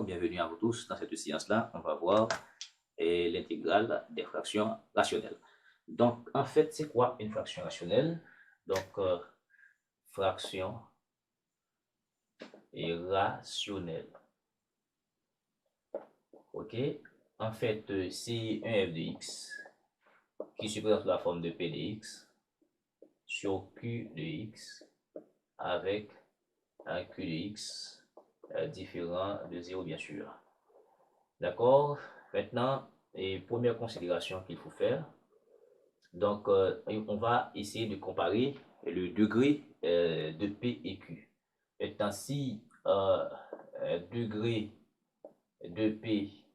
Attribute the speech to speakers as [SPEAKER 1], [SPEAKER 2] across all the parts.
[SPEAKER 1] bienvenue à vous tous. Dans cette séance-là, on va voir l'intégrale des fractions rationnelles. Donc, en fait, c'est quoi une fraction rationnelle? Donc, fraction et rationnelle. Ok? En fait, c'est un f de x qui se présente sous la forme de p de x sur q de x avec un q de x différent de 0, bien sûr. D'accord? Maintenant, première considération qu'il faut faire. Donc, on va essayer de comparer le degré de P et Q. Maintenant, si degré de P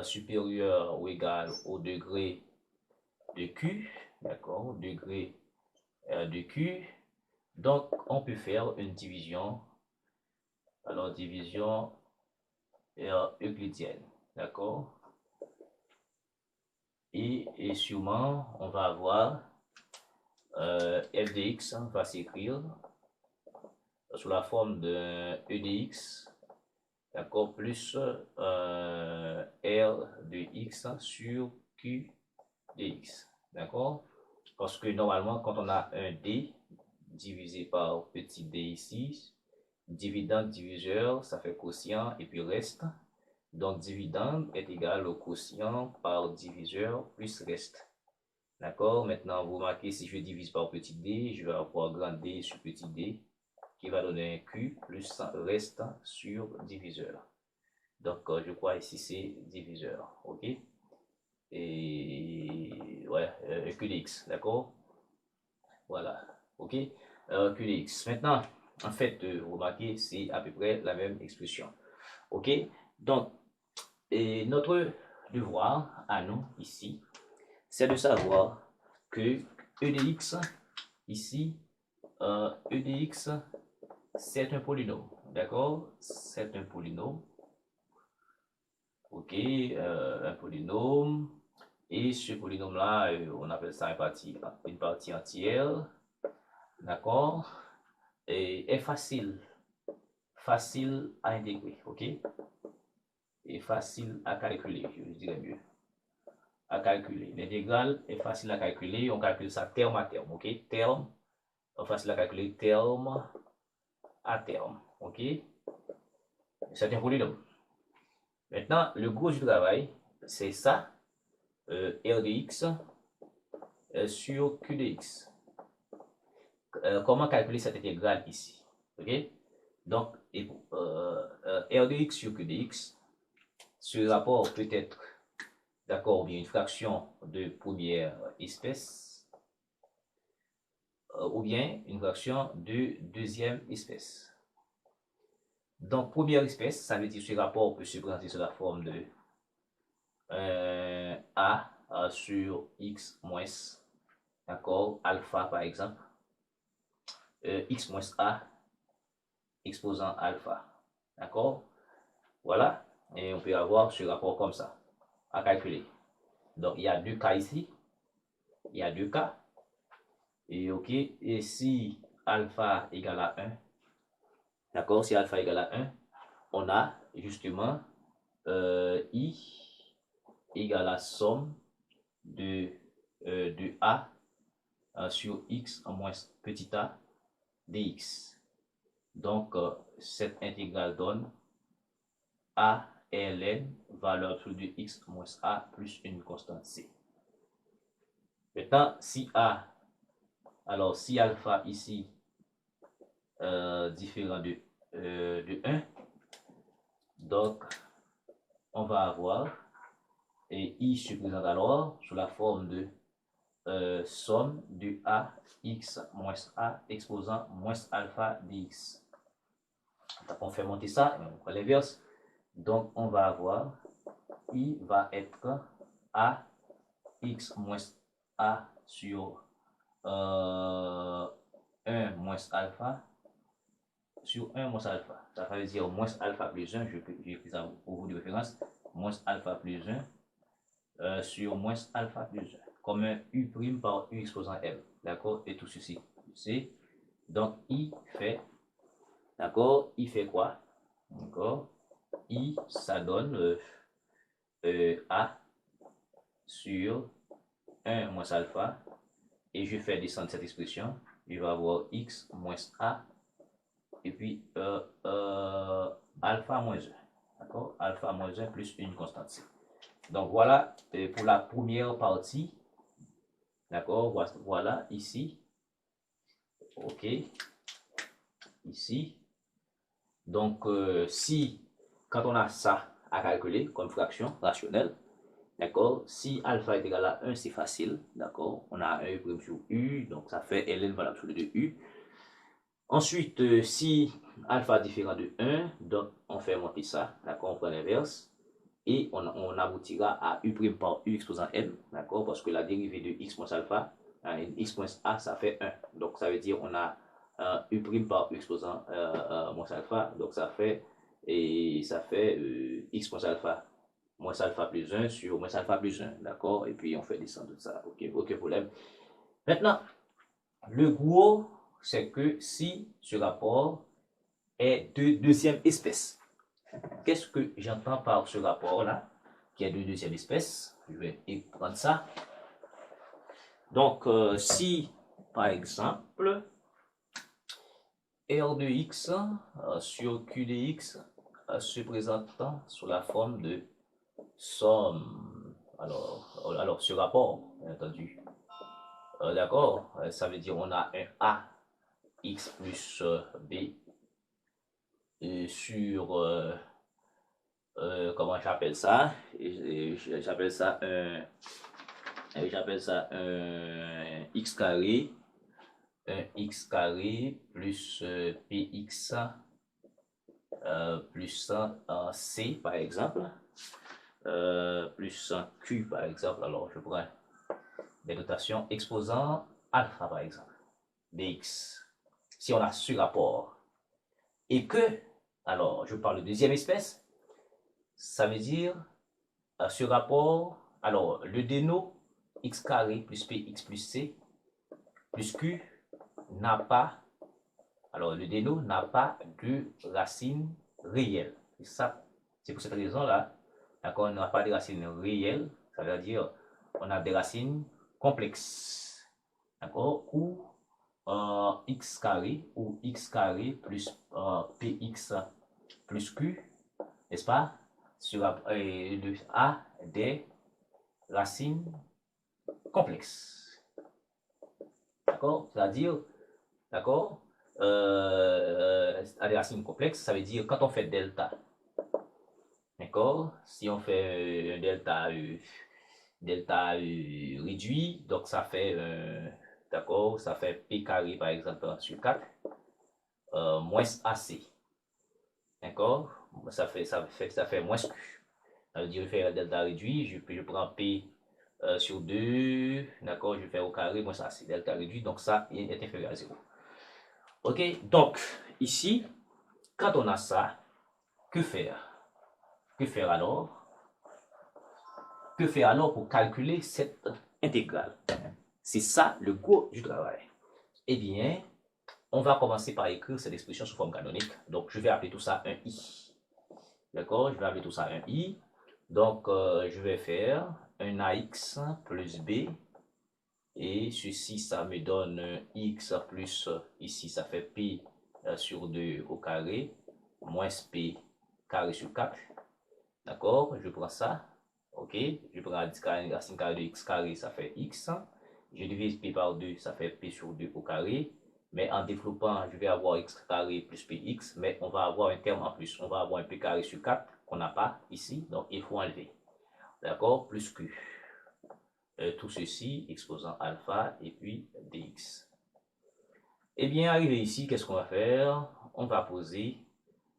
[SPEAKER 1] supérieur ou égal au degré de Q, d'accord, degré de Q, donc on peut faire une division, alors division euclidienne, d'accord, et sûrement on va avoir f de x va s'écrire sous la forme de e de x, d'accord, plus r de x sur q de x, d'accord, parce que normalement quand on a un d divisé par petit d ici, dividende diviseur ça fait quotient et puis reste, donc dividende est égal au quotient par diviseur plus reste. D'accord? Maintenant, vous remarquez, si je divise par petit d, je vais avoir grand D sur petit d, qui va donner un Q plus reste sur diviseur. Donc, je crois ici, c'est diviseur. OK? Et, ouais, Q de x, d'accord? Voilà. OK? Q de x. Maintenant, en fait, vous remarquez, c'est à peu près la même expression. OK? Donc, notre devoir à nous, ici, c'est de savoir que e de x, ici, e de x, c'est un polynôme, d'accord? C'est un polynôme, ok, un polynôme, et ce polynôme-là, on appelle ça une partie entière, d'accord? Et est facile à intégrer, ok? Et facile à calculer, je dirais mieux. À calculer. L'intégrale est facile à calculer, on calcule ça terme à terme, ok? Terme, facile à calculer terme à terme, ok? C'est un polynôme. Maintenant, le gros du travail, c'est ça, r de x sur q de x. Comment calculer cette intégrale ici, ok? Donc, r de x sur q de x, ce rapport peut être, d'accord, bien une fraction de première espèce, ou bien une fraction de deuxième espèce. Donc, première espèce, ça veut dire que ce rapport peut se présenter sous la forme de A sur X moins, d'accord, alpha par exemple, X moins A exposant alpha, d'accord, voilà, et on peut avoir ce rapport comme ça, à calculer. Donc, il y a deux cas ici, il y a deux cas, et ok, et si alpha égale à 1, d'accord, si alpha égale à 1, on a justement I égale à somme de A sur X en moins petit a dx. Donc, cette intégrale donne A ln, valeur absolue de X moins A plus une constante C. Maintenant, si A, alors si alpha ici différent de 1, donc on va avoir, et I se présente alors sous la forme de somme de A x moins A exposant moins alpha dx. Donc on fait monter ça, on prend l'inverse. Donc on va avoir I va être A x moins A sur 1 moins alpha sur 1 moins alpha. Ça veut dire moins alpha plus 1, j'ai pris ça pour vous de référence, moins alpha plus 1 sur moins alpha plus 1, comme un U' par U exposant M, d'accord, et tout ceci, c'est, donc I fait, d'accord, I fait quoi, d'accord, I, ça donne A sur 1 moins alpha. Et je fais descendre cette expression. Je vais avoir X moins A. Et puis alpha moins 1. D'accord? Alpha moins 1 plus une constante C. Donc voilà pour la première partie. D'accord? Voilà ici. OK. Ici. Donc si, quand on a ça à calculer comme fraction rationnelle, d'accord? Si alpha est égal à 1, c'est facile. D'accord? On a 1 prime sur U. Donc ça fait ln valable sur le 2U. Ensuite, si alpha est différent de 1, donc on fait monter ça. D'accord? On prend l'inverse. Et on aboutira à u' par u exposant n, d'accord? Parce que la dérivée de x moins alpha, x moins a, ça fait 1. Donc ça veut dire on a u' par u exposant moins alpha, donc ça fait x moins alpha plus 1 sur moins alpha plus 1, d'accord? Et puis on fait descendre ça, ok, aucun problème. Maintenant, le gros, c'est que si ce rapport est de deuxième espèce, qu'est-ce que j'entends par ce rapport-là, qui est de deuxième espèce? Je vais prendre ça. Donc, si, par exemple, R de x sur Q de x se présente sous la forme de somme. Alors ce rapport, bien entendu. D'accord? Ça veut dire on a un A x plus B sur comment j'appelle ça? J'appelle ça un x carré, plus px plus c par exemple, plus q par exemple. Alors je prends des notations exposant alpha par exemple, dx. Si on a ce rapport et que, alors je parle de deuxième espèce, ça veut dire ce rapport, alors le déno x carré plus px plus c plus q n'a pas, alors le déno n'a pas de racine réelle. C'est pour cette raison-là, d'accord, on n'a pas de racine réelle, ça veut dire on a des racines complexes, d'accord, ou x carré plus px plus q, n'est-ce pas, sur le a des racines complexes. D'accord? C'est-à-dire, d'accord, à des racines complexes, ça veut dire quand on fait delta, d'accord, si on fait un delta réduit, donc ça fait, d'accord, ça fait p carré par exemple sur 4 moins ac, d'accord, ça fait moins q. Ça veut dire je fais un delta réduit, je prends p sur 2, d'accord, je fais au carré moins ac, delta réduit, donc ça est inférieur à 0. Ok, donc ici, quand on a ça, que faire? Que faire alors? Que faire alors pour calculer cette intégrale? C'est ça le cours du travail. Eh bien, on va commencer par écrire cette expression sous forme canonique. Donc, je vais appeler tout ça un i. D'accord? Je vais appeler tout ça un i. Donc, je vais faire un ax plus b. Et ceci, ça me donne x plus, ici, ça fait p sur 2 au carré, moins p carré sur 4. D'accord? Je prends ça. Ok? Je prends la racine carrée de x carré, ça fait x. Je divise p par 2, ça fait p sur 2 au carré. Mais en développant, je vais avoir x carré plus px, mais on va avoir un terme en plus. On va avoir un p carré sur 4 qu'on n'a pas ici, donc il faut enlever. D'accord? Plus q. Tout ceci exposant alpha et puis dx. Eh bien, arrivé ici, qu'est-ce qu'on va faire? On va poser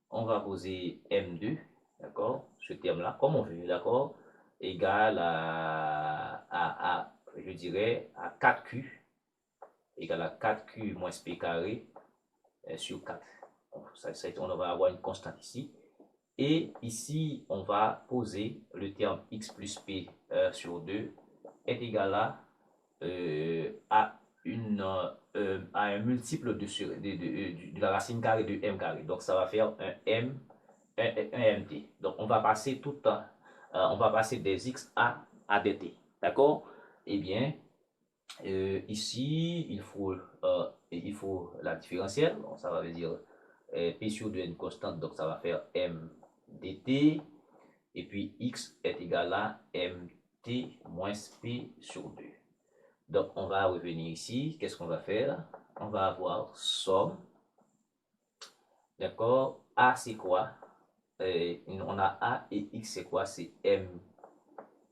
[SPEAKER 1] m2, d'accord? Ce terme-là, comme on veut, d'accord? Égal je dirais, à 4q, égal à 4q moins p carré sur 4. On va avoir une constante ici. Et ici, on va poser le terme x plus p sur 2 est égal à un multiple de la racine carrée de m carré. Donc, ça va faire un m un mt. Donc, on va passer tout le temps, on va passer des x à des t. D'accord? Eh bien, ici, il faut la différentielle. Donc, ça va dire p sur 2 est une constante, donc ça va faire m dt. Et puis, x est égal à mt moins p sur 2. Donc, on va revenir ici. Qu'est-ce qu'on va faire? On va avoir somme. D'accord? A, c'est quoi? On a A et X, c'est quoi? C'est M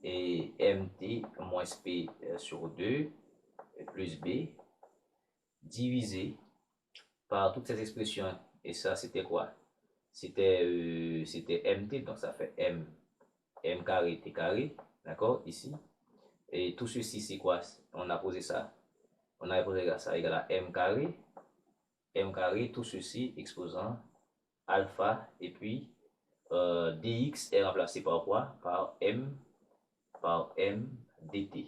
[SPEAKER 1] et MT moins P sur 2 plus B divisé par toutes ces expressions. Et ça, c'était quoi? C'était MT, donc ça fait M carré T carré. D'accord? Ici. Et tout ceci, c'est quoi? On a posé ça. On a posé ça égal à M carré, tout ceci exposant alpha et puis dx est remplacé par quoi? Par m dt.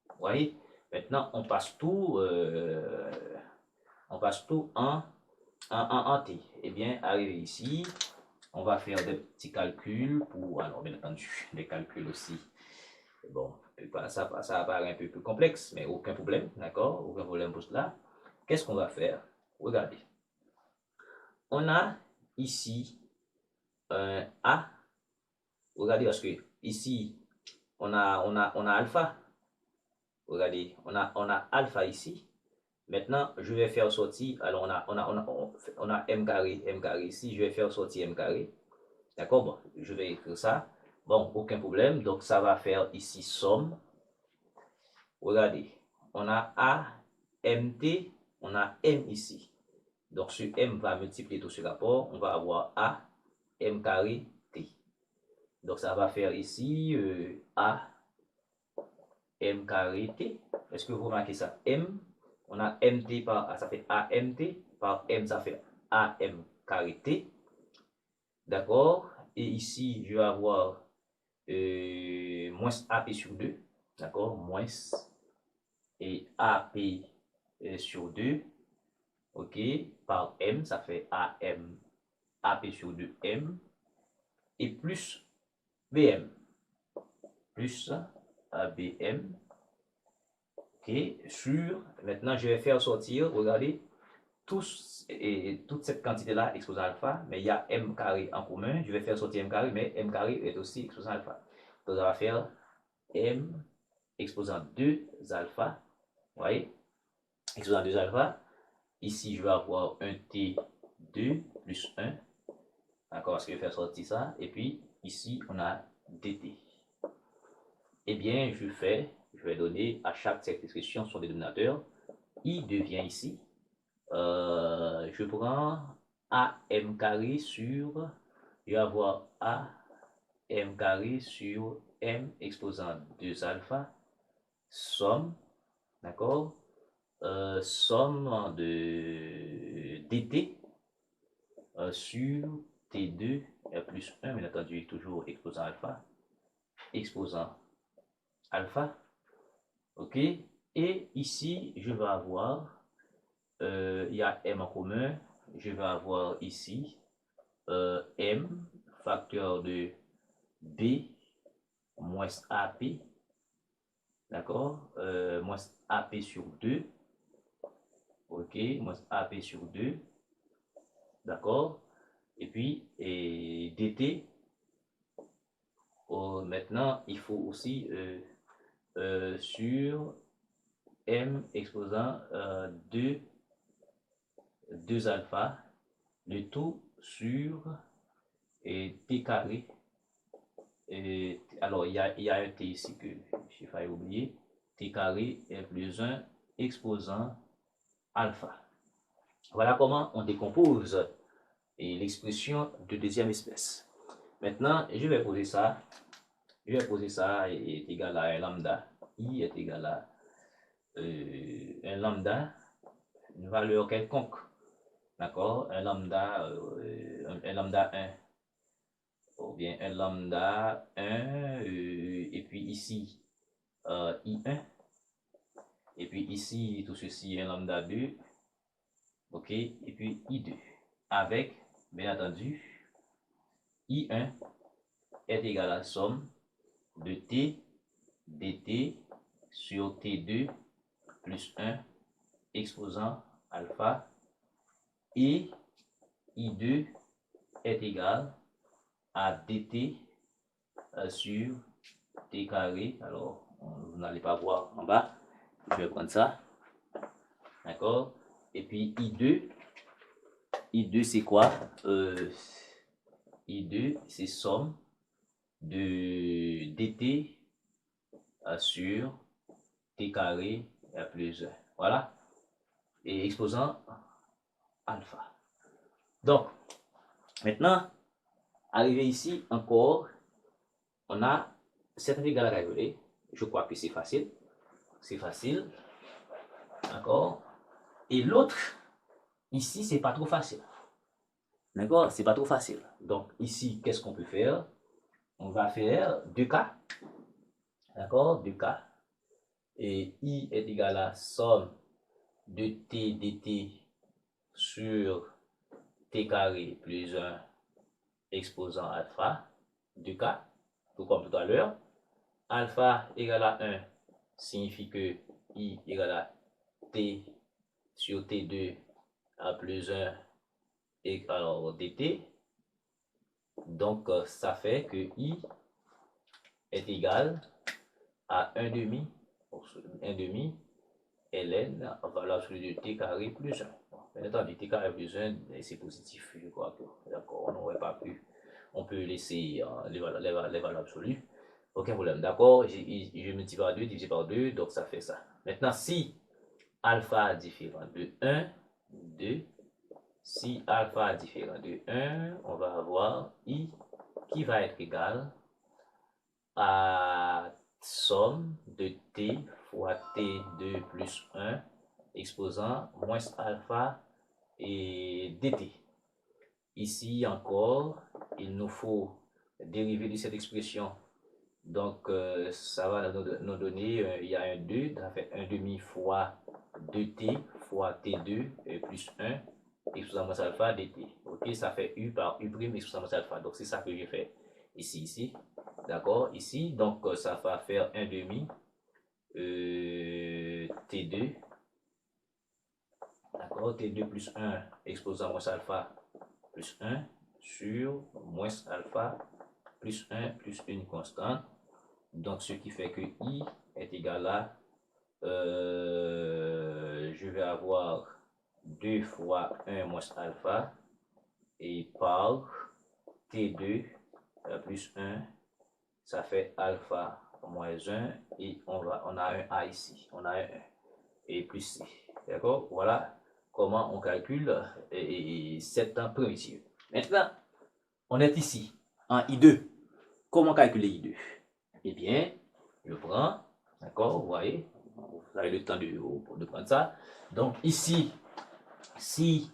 [SPEAKER 1] Vous voyez? Maintenant, on passe tout en t. Eh bien, arrivé ici, on va faire des petits calculs pour, alors bien entendu, des calculs aussi. Bon, ça apparaît un peu plus complexe, mais aucun problème, d'accord? Aucun problème pour cela. Qu'est-ce qu'on va faire? Regardez. On a ici un A. Regardez, parce que ici, on a alpha. Regardez, on a alpha ici. Maintenant, je vais faire sortir. Alors, on a m carré ici. Je vais faire sortir m carré. D'accord? Bon, je vais écrire ça. Bon, aucun problème. Donc, ça va faire ici somme. Regardez, on a A, mt, on a m ici. Donc, ce m va multiplier tout ce rapport. On va avoir A, m carré, t. Donc, ça va faire ici A, m carré, t. Est-ce que vous remarquez ça? M, on a mt par, ça fait AMT, par m, ça fait AM carré t. D'accord? Et ici, je vais avoir moins AP sur 2. D'accord? Moins et AP sur 2. OK? Par m, ça fait AM, AP sur 2 m. Et plus BM. Plus ABM. OK? Sur, maintenant, je vais faire sortir, regardez, toute cette quantité-là exposant alpha, mais il y a m carré en commun. Je vais faire sortir m carré, mais m carré est aussi exposant alpha. Donc, ça va faire m exposant 2 alpha. Vous voyez? Exposant 2 alpha. Ici, je vais avoir un T2 plus 1. D'accord? Parce que je vais faire sortir ça. Et puis, ici, on a dt. Eh bien, je vais donner à chaque cette expression son dénominateur. I devient ici. Je prends AM carré sur, je vais avoir AM carré sur M exposant 2 alpha, somme, d'accord, somme de dt sur T2 plus 1, bien entendu, toujours exposant alpha, ok, et ici, je vais avoir, il y a M en commun, je vais avoir ici M facteur de B moins AP, d'accord, moins AP sur 2, ok, moins AP sur 2, d'accord, et puis DT, maintenant il faut aussi sur M exposant 2 alpha, le tout sur T carré. Alors, il y a un T ici que j'ai failli oublier. T carré est plus 1 exposant alpha. Voilà comment on décompose l'expression de deuxième espèce. Maintenant, je vais poser ça. Je vais poser ça est égal à un lambda. I est égal à un lambda, une valeur quelconque. D'accord? Un lambda 1. Ou bien un lambda 1, et puis ici I1, et puis ici tout ceci un lambda 2, ok, et puis I2, avec, bien entendu, I1 est égal à la somme de T dt sur T2 plus 1 exposant alpha et I2 est égal à dt sur T carré. Alors, vous n'allez pas voir en bas. Je vais prendre ça. D'accord? Et puis I2 c'est quoi? I2 c'est somme de dt sur T carré à plus 1. Voilà. Et exposant alpha. Donc, maintenant, arrivé ici, encore, on a cette intégrale à calculer. Je crois que c'est facile. C'est facile. D'accord? Et l'autre, ici, c'est pas trop facile. D'accord? C'est pas trop facile. Donc, ici, qu'est-ce qu'on peut faire? On va faire 2K. D'accord? 2K. Et I est égal à somme de T dt sur T carré plus 1 exposant alpha. 2K. Tout comme tout à l'heure. Alpha égale à 1 signifie que I égale à T sur T2 à plus 1 et alors dt. Donc, ça fait que I est égal à 1 demi, ln, valeur absolue de T carré plus 1. Bon, bien entendu, T carré plus 1, c'est positif, je crois que, d'accord, on n'aurait pas pu, on peut laisser les valeurs absolues. Aucun problème, d'accord, je multiplie par 2, divisé par 2, donc ça fait ça. Maintenant, si alpha différent de 1, 2, si alpha différent de 1, on va avoir I qui va être égal à somme de T fois T2 plus 1 exposant moins alpha et dt. Ici encore, il nous faut dériver de cette expression. Donc, ça va nous donner, il y a un 2, ça fait 1 demi fois 2t fois t2 plus 1 exposant moins alpha dt. Ok, ça fait u par u prime exposant moins alpha. Donc, c'est ça que j'ai fait ici. D'accord, ici. Donc, ça va faire 1 demi t2. D'accord, t2 plus 1 exposant moins alpha plus 1 sur moins alpha plus 1 plus une constante. Donc, ce qui fait que I est égal à, je vais avoir 2 fois 1 moins alpha et par T2 plus 1, ça fait alpha moins 1 et on a un A ici, on a un 1 et plus C. D'accord? Voilà comment on calcule cette primitive. Maintenant, on est ici en I2. Comment calculer I2? Eh bien, je prends, d'accord, vous voyez, vous avez le temps de prendre ça. Donc ici, si,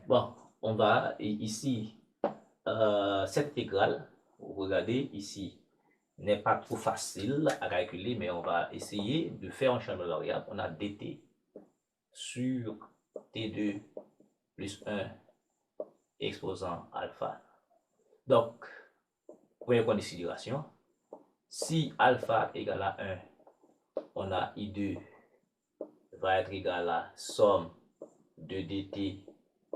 [SPEAKER 1] bon, on va ici, cette intégrale, vous regardez ici, n'est pas trop facile à calculer, mais on va essayer de faire un changement de variable. On a dt sur t2 plus 1 exposant alpha. Donc, première considération, si alpha égale à 1, on a I2 va être égal à somme de dt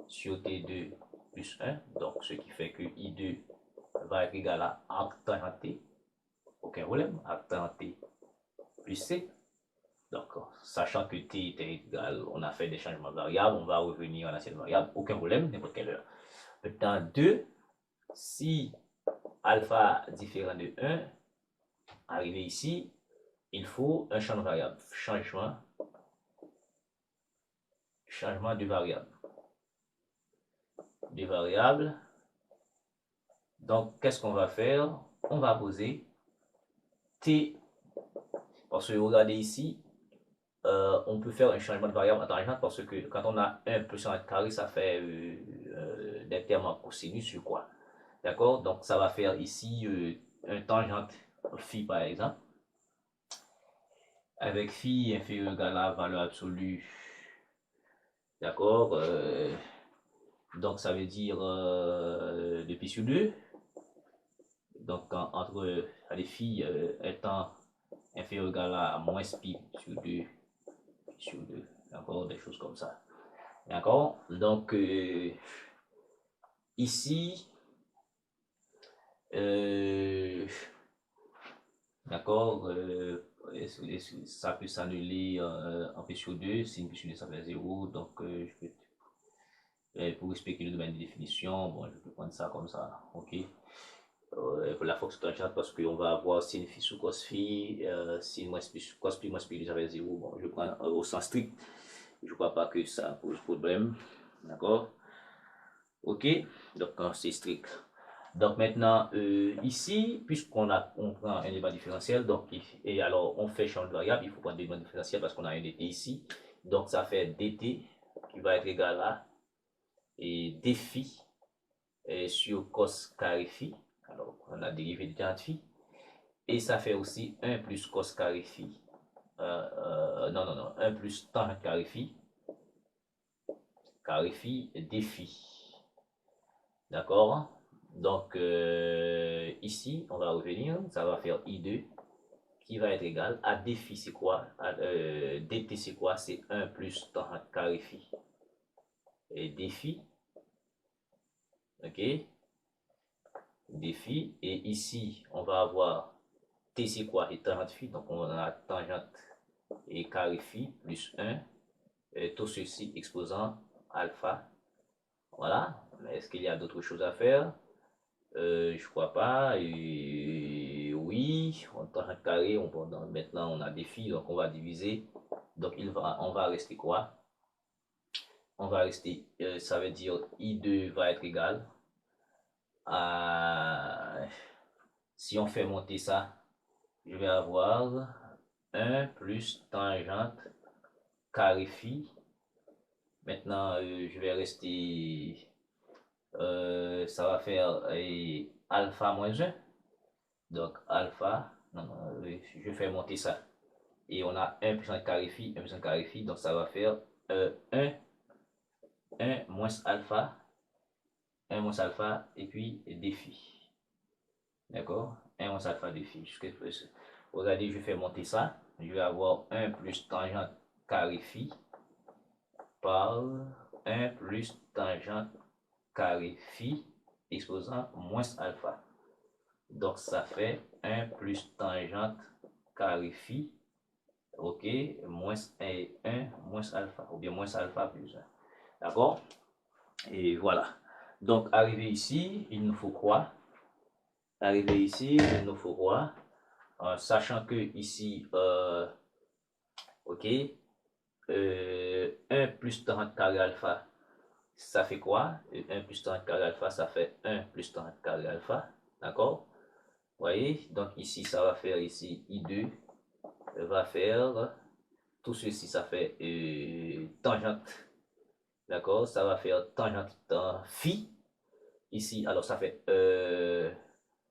[SPEAKER 1] sur T2 plus 1. Donc, ce qui fait que I2 va être égal à arc tangent T. Aucun problème. Arc tangent T plus C. Donc, sachant que T était égal, on a fait des changements de variables, on va revenir à l'ancienne variable. Aucun problème, n'importe quelle heure. Maintenant, 2, si alpha différent de 1, arrivé ici, il faut un changement de variable. Changement de variable. Des variables. Donc, qu'est-ce qu'on va faire? On va poser t. Parce que regardez ici, on peut faire un changement de variable en tangente parce que quand on a 1 plus 1 carré, ça fait des termes en cosinus sur quoi? D'accord? Donc, ça va faire ici un tangente phi par exemple. Avec phi inférieur à la valeur absolue. D'accord? Donc, ça veut dire de pi sur 2. Donc, entre les filles étant inférieur ou égal à moins pi sur 2. D'accord, des choses comme ça. D'accord. Donc, ici, d'accord, ça peut s'annuler en pi sur 2. Si pi sur 2, ça fait 0. Donc, je peux pour expliquer le domaine de définition, bon, je peux prendre ça comme ça, ok. Pour la fonction tangente, parce qu'on va avoir sin phi sous cos phi, sin moins pi cos pi moins pi j'avais 0, bon, je prends au sens strict, je ne crois pas que ça pose problème, d'accord, ok, donc c'est strict. Donc maintenant, ici, puisqu'on on prend un élément différentiel, donc, et alors on fait champ de variable, il faut prendre l'élément différentiel parce qu'on a un dt ici, donc ça fait dt qui va être égal à et d phi sur cos carré phi. Alors, on a dérivé de tangente phi. Et ça fait aussi 1 plus cos carré phi. Non, 1 plus tangente carré phi d phi. D'accord? Donc, ici, on va revenir, ça va faire I2 qui va être égal à d phi, c'est quoi? Dt, c'est quoi? C'est 1 plus tangente carré phi et d phi. Ok? Défi. Et ici, on va avoir t c'est quoi? Et tangente phi. Donc, on a tangente et carré phi plus 1. Et tout ceci exposant alpha. Voilà. Est-ce qu'il y a d'autres choses à faire? Je crois pas. Et oui, en tangente carré, maintenant on a défi, donc on va diviser. Donc on va rester quoi? On va rester, ça veut dire I2 va être égal à, si on fait monter ça, je vais avoir 1 plus tangente carré phi. Maintenant, je vais rester, ça va faire alpha moins 1. Donc, alpha, non, je fais monter ça. Et on a 1 plus tangente carré phi, 1 plus tangente carré phi. Donc, ça va faire 1 moins alpha, 1 moins alpha, et puis d phi. D'accord? 1 moins alpha d phi. Regardez, je fais monter ça. Je vais avoir 1 plus tangente carré phi par 1 plus tangente carré phi exposant moins alpha. Donc ça fait 1 plus tangente carré phi, ok, moins 1 moins alpha, ou bien moins alpha plus 1. D'accord? Et voilà. Donc arrivé ici, il nous faut quoi? Arrivé ici, il nous faut quoi? Sachant que ici, ok, 1 plus tangente carré alpha, ça fait quoi? 1 plus tangente carré alpha, ça fait 1 plus tangente carré alpha. D'accord? Vous voyez? Donc ici, ça va faire ici I2 va faire tout ceci, ça fait tangente. D'accord? Ça va faire tangente phi. Ici, alors ça fait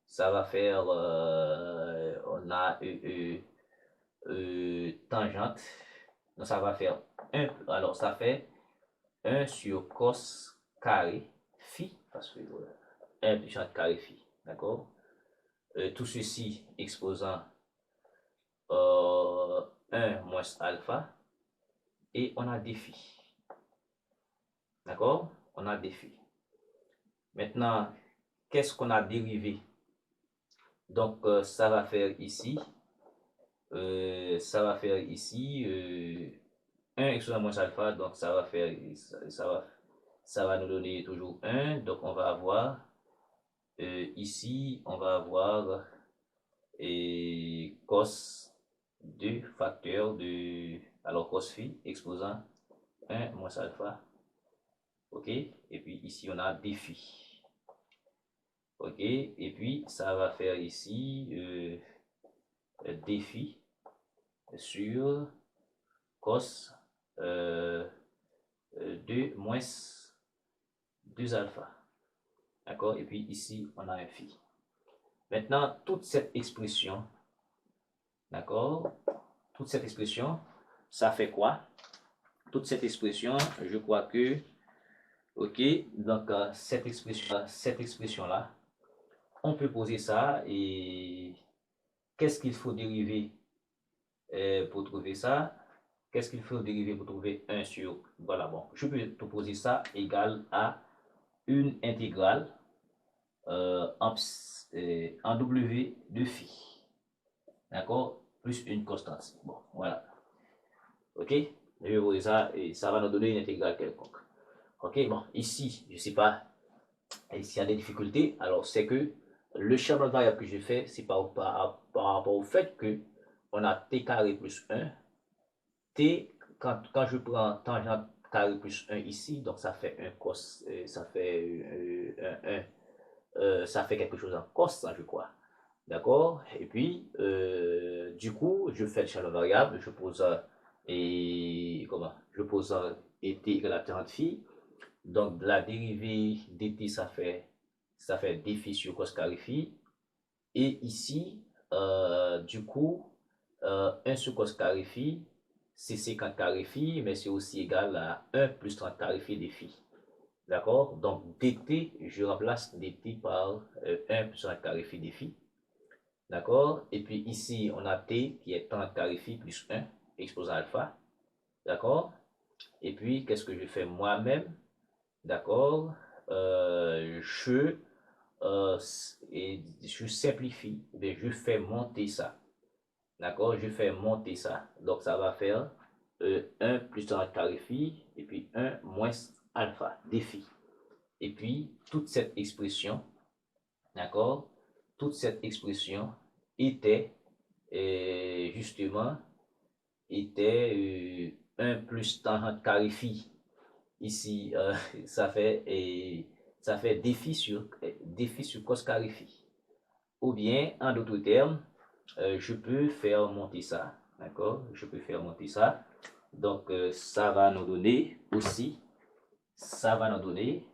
[SPEAKER 1] ça va faire on a tangente. Donc ça va faire 1. Alors ça fait 1 sur cos carré phi, parce que 1 plus tangente carré phi, d'accord? Tout ceci exposant 1 moins alpha, et on a défi. D'accord? On a défi. Maintenant, qu'est-ce qu'on a dérivé? Donc, ça va faire ici, 1 exposant moins alpha, donc ça va faire, ça va nous donner toujours 1, donc on va avoir, ici, on va avoir cos 2 facteur de, alors cos phi exposant 1 moins alpha, ok, et puis ici on a défi, ok, et puis ça va faire ici défi sur cos 2 moins 2 alpha, d'accord, et puis ici on a un phi. Maintenant, toute cette expression, d'accord, toute cette expression, ça fait quoi? Toute cette expression, je crois que Ok, donc cette expression-là, on peut poser ça et qu'est-ce qu'il faut dériver pour trouver ça? Qu'est-ce qu'il faut dériver pour trouver 1 sur... Voilà, bon, je peux proposer ça égal à une intégrale en W de phi. D'accord? Plus une constante. Bon, voilà. Ok? Je vais poser ça et ça va nous donner une intégrale quelconque. Ok, bon, ici, je ne sais pas s'il y a des difficultés. Alors, c'est que le schéma de variable que j'ai fait, c'est par rapport au fait que on a t carré plus 1. T, quand je prends tangente carré plus 1 ici, donc ça fait un cos, ça fait ça fait quelque chose en cos, je crois. D'accord? Et puis, du coup, je fais le schéma variable, je pose et comment? Je pose et t égale à 30 phi. Donc, la dérivée dt, ça fait d phi sur cos carré phi. Et ici, du coup, 1 sur cos carré phi, c'est 50 carré phi, mais c'est aussi égal à 1 plus 30 carré phi des phi. D'accord? Donc, dt, je remplace dt par 1 plus 30 carré phi des phi. D'accord? Et puis ici, on a t qui est 30 carré phi plus 1, exposant alpha. D'accord? Et puis, qu'est-ce que je fais moi-même? D'accord? Je simplifie, mais je fais monter ça. D'accord? Je fais monter ça. Donc, ça va faire 1 plus 30 carré phi, et puis 1 moins alpha, des phi. Et puis, toute cette expression, d'accord? Toute cette expression était, justement, était 1 plus 30 carré phi. Ici, ça fait, défi sur cos carré phi. Ou bien, en d'autres termes, je peux faire monter ça. D'accord? Je peux faire monter ça. Donc, ça va nous donner aussi, ça va nous donner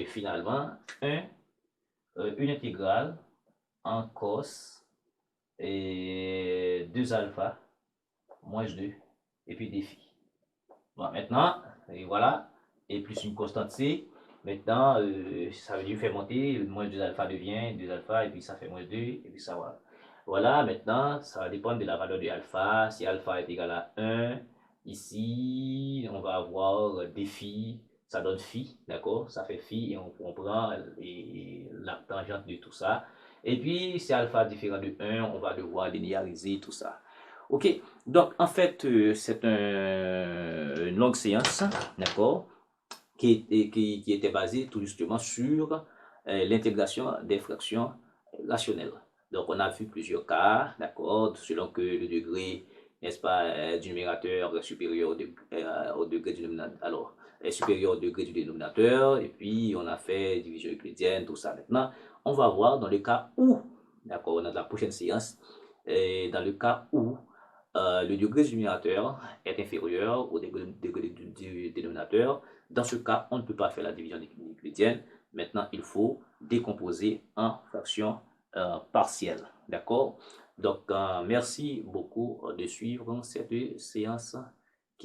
[SPEAKER 1] finalement une intégrale en cos et 2 alpha moins 2 et puis des phi. Bon, maintenant, et voilà, et plus une constante c. Maintenant, ça veut dire faire monter, moins 2 alpha devient 2 alpha, et puis ça fait moins 2, et puis ça va. Voilà, maintenant, ça va dépendre de la valeur de alpha. Si alpha est égal à 1, ici, on va avoir des phi, ça donne phi, d'accord? Ça fait phi, et on prend la tangente de tout ça. Et puis, si alpha est différent de 1, on va devoir linéariser tout ça. Ok, donc en fait, c'est une longue séance, d'accord, qui était basée tout justement sur l'intégration des fractions rationnelles. Donc on a vu plusieurs cas, d'accord, selon que le degré, n'est-ce pas, du numérateur est supérieur au degré du dénominateur, alors, est supérieur au degré du dénominateur, et puis on a fait division euclidienne, tout ça. Maintenant, on va voir dans le cas où, d'accord, on a la prochaine séance, et dans le cas où le degré du numérateur est inférieur au degré du dénominateur. Dans ce cas, on ne peut pas faire la division euclidienne. Maintenant, il faut décomposer en fractions partielles. D'accord? Donc, merci beaucoup de suivre cette séance.